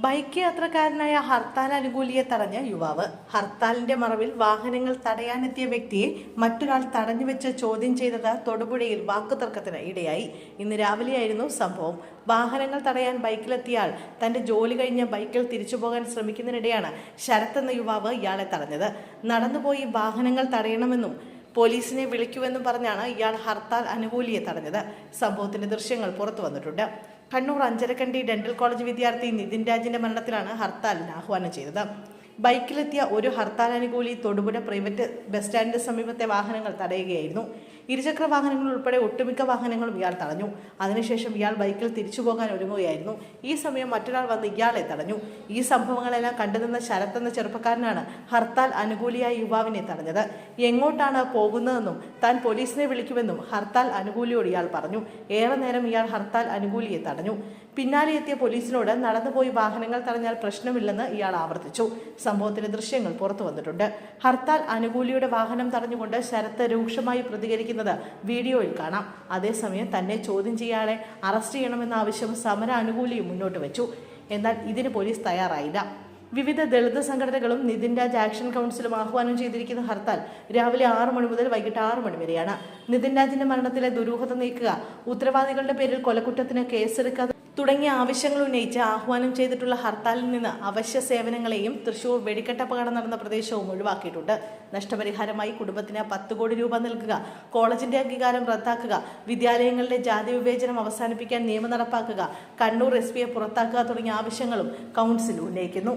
Bike യാത്രക്കാരനായ hartal അനുകൂലിയെ തടഞ്ഞ യുവാവ്. ഹർത്താലിന്റെ മറവിൽ വാഹനങ്ങൾ തടയാനെത്തിയ വ്യക്തിയെ മറ്റൊരാൾ തടഞ്ഞുവെച്ച് ചോദ്യം ചെയ്തത് തൊടുപുഴയിൽ വാക്കുതർക്കത്തിന് ഇടയായി. ഇന്ന് രാവിലെയായിരുന്നു സംഭവം. വാഹനങ്ങൾ തടയാൻ ബൈക്കിലെത്തിയാൽ തന്റെ ജോലി കഴിഞ്ഞ് ബൈക്കിൽ തിരിച്ചുപോകാൻ ശ്രമിക്കുന്നതിനിടെയാണ് ശരത് എന്ന യുവാവ് ഇയാളെ തടഞ്ഞത്. നടന്നുപോയി വാഹനങ്ങൾ തടയണമെന്നും പോലീസിനെ വിളിക്കുമെന്നും പറഞ്ഞാണ് ഇയാൾ ഹർത്താൽ അനുകൂലിയെ തടഞ്ഞത്. സംഭവത്തിന്റെ ദൃശ്യങ്ങൾ പുറത്തു വന്നിട്ടുണ്ട്. കണ്ണൂർ അഞ്ചരക്കണ്ടി ഡെന്റൽ കോളേജ് വിദ്യാർത്ഥി നിതിൻ രാജിന്റെ മരണത്തിലാണ് ഹർത്താലിന് ആഹ്വാനം ചെയ്തത്. ബൈക്കിലെത്തിയ ഒരു ഹർത്താൽ അനുകൂലി തൊടുപുഴ പ്രൈവറ്റ് ബസ് സ്റ്റാൻഡിന് സമീപത്തെ വാഹനങ്ങൾ തടയുകയായിരുന്നു. ഇരുചക്ര വാഹനങ്ങൾ ഉൾപ്പെടെ ഒട്ടുമിക്ക വാഹനങ്ങളും ഇയാൾ തടഞ്ഞു. അതിനുശേഷം ഇയാൾ ബൈക്കിൽ തിരിച്ചു പോകാൻ ഒരുങ്ങുകയായിരുന്നു. ഈ സമയം മറ്റൊരാൾ വന്ന് ഇയാളെ തടഞ്ഞു. ഈ സംഭവങ്ങളെല്ലാം കണ്ടുനിന്ന ശരത് എന്ന ചെറുപ്പക്കാരനാണ് ഹർത്താൽ അനുകൂലിയായ യുവാവിനെ തടഞ്ഞത്. എങ്ങോട്ടാണ് പോകുന്നതെന്നും താൻ പോലീസിനെ വിളിക്കുമെന്നും ഹർത്താൽ അനുകൂലിയോട് ഇയാൾ പറഞ്ഞു. ഏറെ നേരം ഇയാൾ ഹർത്താൽ അനുകൂലിയെ തടഞ്ഞു. പിന്നാലെ എത്തിയ പോലീസിനോട് നടന്നുപോയി വാഹനങ്ങൾ തടഞ്ഞാൽ പ്രശ്നമില്ലെന്ന് ഇയാൾ ആവർത്തിച്ചു. സംഭവത്തിന്റെ ദൃശ്യങ്ങൾ പുറത്തു വന്നിട്ടുണ്ട്. ഹർത്താൽ അനുകൂലിയുടെ വാഹനം തടഞ്ഞുകൊണ്ട് ശരത്ത് രൂക്ഷമായി പ്രതികരിക്കുന്നത് വീഡിയോയിൽ കാണാം. അതേസമയം തന്നെ ചോദ്യം ചെയ്യാതെ അറസ്റ്റ് ചെയ്യണമെന്ന ആവശ്യം സമര അനുകൂലിയും മുന്നോട്ട് വെച്ചു. എന്നാൽ ഇതിന് പോലീസ് തയ്യാറായില്ല. വിവിധ ദളിത് സംഘടനകളും നിതിൻ രാജ് ആക്ഷൻ കൗൺസിലും ആഹ്വാനം ചെയ്തിരിക്കുന്ന ഹർത്താൽ രാവിലെ 6 മണി മുതൽ വൈകിട്ട് 6 മണി വരെയാണ്. നിതിൻ രാജിന്റെ മരണത്തിലെ ദുരൂഹത നീക്കുക, ഉത്തരവാദികളുടെ പേരിൽ കൊലക്കുറ്റത്തിന് കേസെടുക്കാതെ തുടങ്ങിയ ആവശ്യങ്ങൾ ഉന്നയിച്ച് ആഹ്വാനം ചെയ്തിട്ടുള്ള ഹർത്താലിൽ നിന്ന് അവശ്യ സേവനങ്ങളെയും തൃശൂർ വെടിക്കെട്ടപകടം നടന്ന പ്രദേശവും ഒഴിവാക്കിയിട്ടുണ്ട്. നഷ്ടപരിഹാരമായി കുടുംബത്തിന് 10 കോടി രൂപ നൽകുക, കോളേജിന്റെ അംഗീകാരം റദ്ദാക്കുക, വിദ്യാലയങ്ങളിലെ ജാതി വിവേചനം അവസാനിപ്പിക്കാൻ നിയമം നടപ്പാക്കുക, കണ്ണൂർ SP പുറത്താക്കുക തുടങ്ങിയ ആവശ്യങ്ങളും കൗൺസിൽ ഉന്നയിക്കുന്നു.